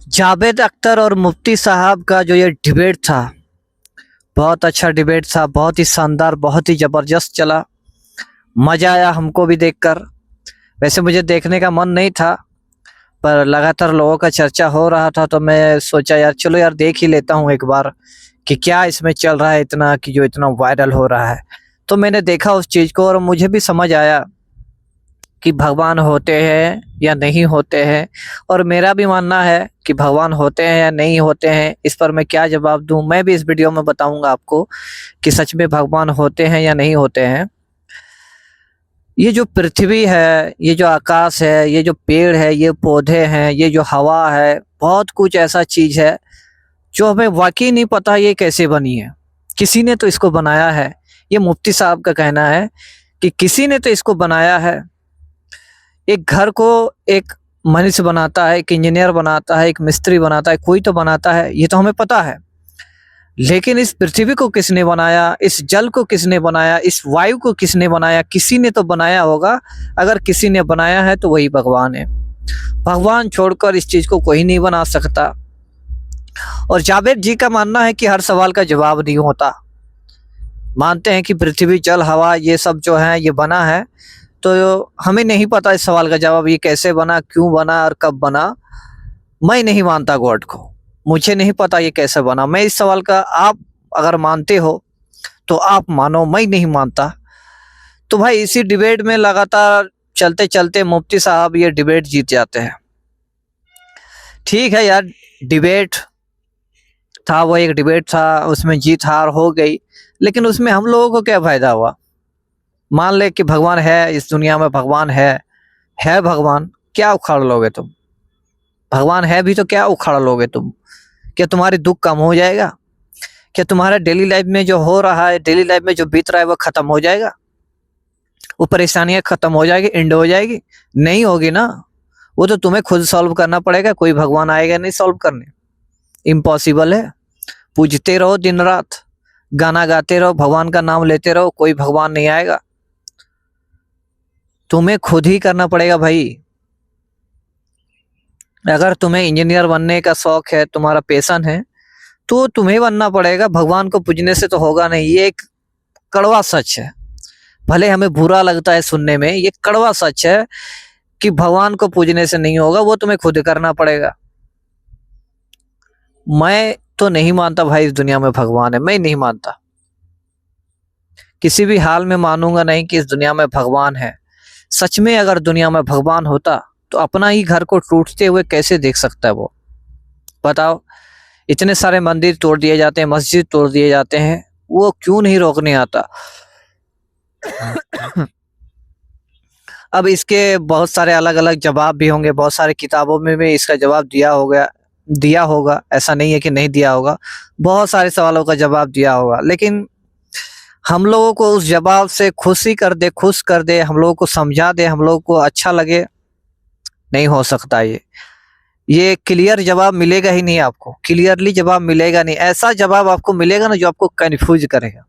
जावेद अख्तर और मुफ्ती साहब का जो ये डिबेट था, बहुत अच्छा डिबेट था, बहुत ही शानदार, बहुत ही ज़बरदस्त चला। मज़ा आया हमको भी देखकर। वैसे मुझे देखने का मन नहीं था, पर लगातार लोगों का चर्चा हो रहा था तो मैं सोचा यार चलो यार देख ही लेता हूँ एक बार कि क्या इसमें चल रहा है इतना, कि जो इतना वायरल हो रहा है। तो मैंने देखा उस चीज़ को और मुझे भी समझ आया कि भगवान होते हैं या नहीं होते हैं। और मेरा भी मानना है कि भगवान होते हैं या नहीं होते हैं। इस पर मैं क्या जवाब दूं, मैं भी इस वीडियो में बताऊंगा आपको कि सच में भगवान होते हैं या नहीं होते हैं। ये जो पृथ्वी है, ये जो आकाश है, ये जो पेड़ है, ये पौधे हैं, ये जो हवा है, बहुत कुछ ऐसा चीज़ है जो हमें वाकई नहीं पता ये कैसे बनी है। किसी ने तो इसको बनाया है। ये मुफ्ती साहब का कहना है कि किसी ने तो इसको बनाया है। एक घर को एक मनुष्य बनाता है, एक इंजीनियर बनाता है, एक मिस्त्री बनाता है, कोई तो बनाता है, ये तो हमें पता है। लेकिन इस पृथ्वी को किसने बनाया, इस जल को किसने बनाया, इस वायु को किसने बनाया? किसी ने तो बनाया होगा। अगर किसी ने बनाया है तो वही भगवान है। भगवान छोड़कर इस चीज को कोई नहीं बना सकता। और जावेद जी का मानना है कि हर सवाल का जवाब नहीं होता। मानते हैं कि पृथ्वी, जल, हवा, ये सब जो है ये बना है, तो हमें नहीं पता इस सवाल का जवाब, ये कैसे बना, क्यों बना और कब बना। मैं नहीं मानता गॉड को, मुझे नहीं पता ये कैसे बना। मैं इस सवाल का, आप अगर मानते हो तो आप मानो, मैं नहीं मानता। तो भाई इसी डिबेट में लगातार चलते चलते मुफ्ती साहब ये डिबेट जीत जाते हैं। ठीक है यार, डिबेट था, वो एक डिबेट था, उसमें जीत हार हो गई, लेकिन उसमें हम लोगों को क्या फायदा हुआ? मान ले कि भगवान है, इस दुनिया में भगवान है भगवान, क्या उखाड़ लोगे तुम? भगवान है भी तो क्या उखाड़ लोगे तुम? क्या तुम्हारी दुख कम हो जाएगा? क्या तुम्हारा डेली लाइफ में जो हो रहा है, डेली लाइफ में जो बीत रहा है वो खत्म हो जाएगा? वो परेशानियां खत्म हो जाएगी, एंड हो जाएगी? नहीं होगी ना। वो तो तुम्हें खुद सॉल्व करना पड़ेगा, कोई भगवान आएगा नहीं सॉल्व करने। इम्पॉसिबल है। पूजते रहो दिन रात, गाना गाते रहो, भगवान का नाम लेते रहो, कोई भगवान नहीं आएगा। तुम्हें खुद ही करना पड़ेगा भाई। अगर तुम्हें इंजीनियर बनने का शौक है, तुम्हारा पैशन है, तो तुम्हें बनना पड़ेगा। भगवान को पूजने से तो होगा नहीं। ये एक कड़वा सच है, भले हमें बुरा लगता है सुनने में, ये कड़वा सच है कि भगवान को पूजने से नहीं होगा, वो तुम्हें खुद करना पड़ेगा। मैं तो नहीं मानता भाई इस दुनिया में भगवान है, मैं नहीं मानता। किसी भी हाल में मानूंगा नहीं कि इस दुनिया में भगवान है। सच में अगर दुनिया में भगवान होता तो अपना ही घर को टूटते हुए कैसे देख सकता है वो? बताओ। इतने सारे मंदिर तोड़ दिए जाते हैं, मस्जिद तोड़ दिए जाते हैं, वो क्यों नहीं रोकने आता? अब इसके बहुत सारे अलग अलग जवाब भी होंगे, बहुत सारी किताबों में भी इसका जवाब दिया होगा। ऐसा नहीं है कि नहीं दिया होगा, बहुत सारे सवालों का जवाब दिया होगा। लेकिन हम लोगों को उस जवाब से खुश कर दे, हम लोगों को समझा दे, हम लोगों को अच्छा लगे, नहीं हो सकता। ये क्लियर जवाब मिलेगा ही नहीं आपको, क्लियरली जवाब मिलेगा नहीं। ऐसा जवाब आपको मिलेगा ना जो आपको कंफ्यूज करेगा।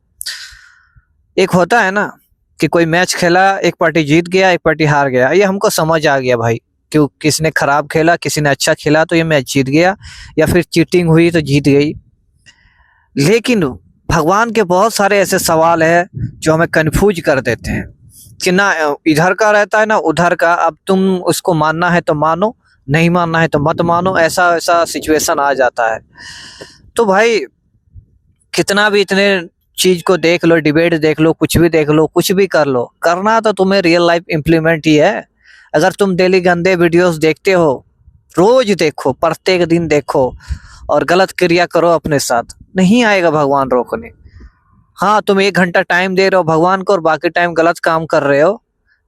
एक होता है ना कि कोई मैच खेला, एक पार्टी जीत गया, एक पार्टी हार गया, ये हमको समझ आ गया भाई, क्यों किसने खराब खेला, किसी ने अच्छा खेला तो ये मैच जीत गया, या फिर चीटिंग हुई तो जीत गई। लेकिन भगवान के बहुत सारे ऐसे सवाल है जो हमें कंफ्यूज कर देते हैं कि ना इधर का रहता है ना उधर का। अब तुम उसको मानना है तो मानो, नहीं मानना है तो मत मानो, ऐसा ऐसा सिचुएशन आ जाता है। तो भाई कितना भी इतने चीज को देख लो, डिबेट देख लो, कुछ भी देख लो, कुछ भी कर लो, करना तो तुम्हें रियल लाइफ इम्प्लीमेंट ही है। अगर तुम डेली गंदे वीडियोस देखते हो, रोज देखो, प्रत्येक दिन देखो और गलत क्रिया करो अपने साथ, नहीं आएगा भगवान रोकने। हाँ, तुम 1 घंटा टाइम दे रहे हो भगवान को और बाकी टाइम गलत काम कर रहे हो,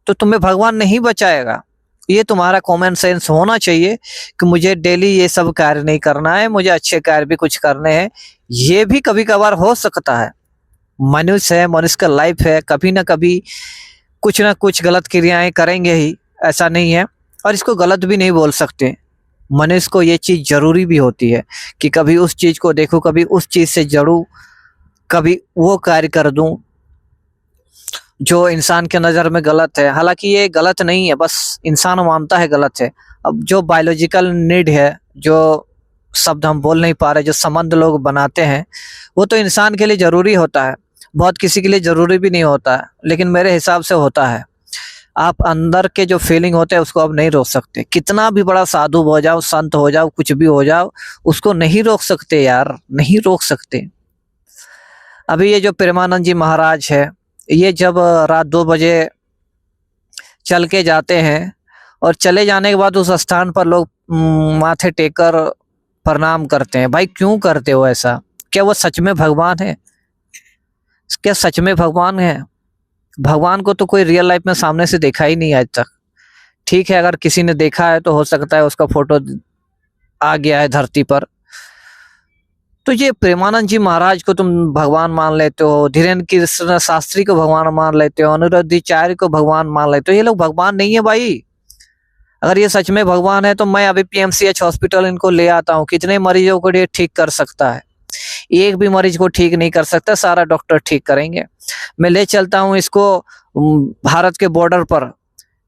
तो तुम्हें भगवान नहीं बचाएगा। ये तुम्हारा कॉमन सेंस होना चाहिए कि मुझे डेली ये सब कार्य नहीं करना है, मुझे अच्छे कार्य भी कुछ करने हैं। ये भी कभी कभार हो सकता है, मनुष्य है, मनुष्य का लाइफ है, कभी ना कुछ गलत क्रियाएं करेंगे ही, ऐसा नहीं है। और इसको गलत भी नहीं बोल सकते। मनुष्य को ये चीज जरूरी भी होती है कि कभी उस चीज को देखूं, कभी उस चीज से जड़ूं, कभी वो कार्य कर दूं जो इंसान के नज़र में गलत है। हालांकि ये गलत नहीं है, बस इंसान मानता है गलत है। अब जो बायोलॉजिकल नीड है, जो शब्द हम बोल नहीं पा रहे, जो संबंध लोग बनाते हैं वो तो इंसान के लिए ज़रूरी होता है, बहुत किसी के लिए ज़रूरी भी नहीं होता है, लेकिन मेरे हिसाब से होता है। आप अंदर के जो फीलिंग होते हैं उसको आप नहीं रोक सकते, कितना भी बड़ा साधु हो जाओ, संत हो जाओ, कुछ भी हो जाओ, उसको नहीं रोक सकते यार, नहीं रोक सकते। अभी ये जो प्रेमानंद जी महाराज है, ये जब रात 2 बजे चल के जाते हैं और चले जाने के बाद उस स्थान पर लोग माथे टेक कर प्रणाम करते हैं। भाई क्यों करते हो ऐसा? क्या वो सच में भगवान है? क्या सच में भगवान है? भगवान को तो कोई रियल लाइफ में सामने से देखा ही नहीं आज तक। ठीक है, अगर किसी ने देखा है तो हो सकता है उसका फोटो आ गया है धरती पर। तो ये प्रेमानंद जी महाराज को तुम भगवान मान लेते हो, धीरेन्द्र कृष्ण शास्त्री को भगवान मान लेते हो, अनिरुद्धाचार्य को भगवान मान लेते हो, ये लोग भगवान नहीं है भाई। अगर ये सच में भगवान है तो मैं अभी पीएमसीएच हॉस्पिटल इनको ले आता हूँ, कितने मरीजों को ये ठीक कर सकता है? एक भी मरीज को ठीक नहीं कर सकता, सारा डॉक्टर ठीक करेंगे। मैं ले चलता हूँ इसको भारत के बॉर्डर पर,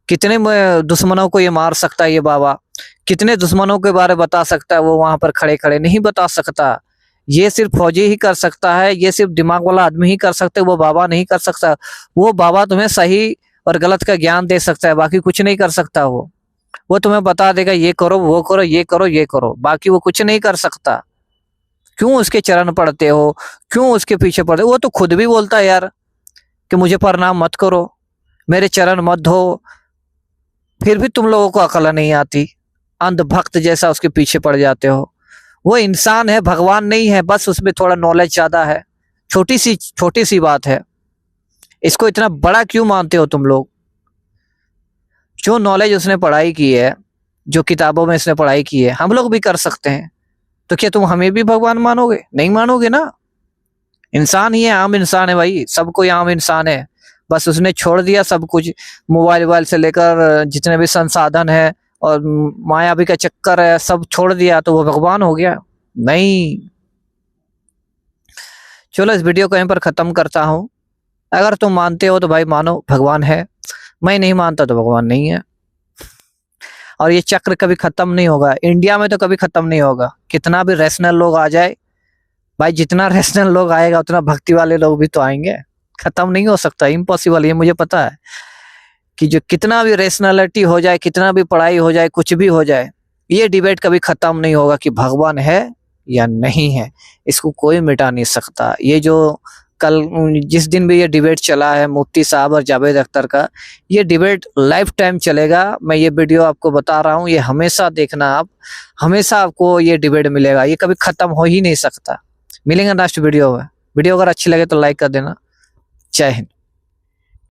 कितने दुश्मनों को ये मार सकता है ये बाबा, कितने दुश्मनों के बारे बता सकता है वो, वहां पर खड़े खड़े नहीं बता सकता। ये सिर्फ फौजी ही कर सकता है, ये सिर्फ दिमाग वाला आदमी ही कर सकते, वो बाबा नहीं कर सकता। वो बाबा तुम्हें सही और गलत का ज्ञान दे सकता है, बाकी कुछ नहीं कर सकता। वो तुम्हें बता देगा ये करो, वो करो, ये करो, ये करो, बाकी वो कुछ नहीं कर सकता। क्यों उसके चरण पड़ते हो? क्यों उसके पीछे पड़ते हो? वो तो खुद भी बोलता है यार कि मुझे प्रणाम मत करो, मेरे चरण मत धो, फिर भी तुम लोगों को अकल नहीं आती, अंधभक्त जैसा उसके पीछे पड़ जाते हो। वो इंसान है, भगवान नहीं है, बस उसमें थोड़ा नॉलेज ज्यादा है। छोटी सी बात है, इसको इतना बड़ा क्यों मानते हो तुम लोग? जो नॉलेज उसने पढ़ाई की है, जो किताबों में इसने पढ़ाई की है, हम लोग भी कर सकते हैं। तो क्या तुम हमें भी भगवान मानोगे? नहीं मानोगे ना। इंसान ही है, आम इंसान है भाई, सब कोई आम इंसान है। बस उसने छोड़ दिया सब कुछ, मोबाइल वोबाइल से लेकर जितने भी संसाधन है और मायावी का चक्कर है, सब छोड़ दिया तो वो भगवान हो गया? नहीं। चलो इस वीडियो को यहीं पर खत्म करता हूँ। अगर तुम मानते हो तो भाई मानो, भगवान है। मैं नहीं मानता तो भगवान नहीं है। और ये चक्र कभी खत्म नहीं होगा, इंडिया में तो कभी खत्म नहीं होगा। कितना भी रैशनल लोग आ जाए भाई, जितना रैशनल लोग आएगा उतना भक्ति वाले लोग भी तो आएंगे। खत्म नहीं हो सकता, इम्पॉसिबल। ये मुझे पता है कि जो कितना भी रैशनैलिटी हो जाए, कितना भी पढ़ाई हो जाए, कुछ भी हो जाए, ये डिबेट कभी खत्म नहीं होगा कि भगवान है या नहीं है। इसको कोई मिटा नहीं सकता। ये जो कल जिस दिन भी ये डिबेट चला है मुफ्ती साहब और जावेद अख्तर का, ये डिबेट लाइफ टाइम चलेगा। मैं ये वीडियो आपको बता रहा हूँ, ये हमेशा देखना आप, हमेशा आपको ये डिबेट मिलेगा, ये कभी खत्म हो ही नहीं सकता। मिलेंगे नेक्स्ट वीडियो में। वीडियो अगर अच्छी लगे तो लाइक कर देना। जय हिंद।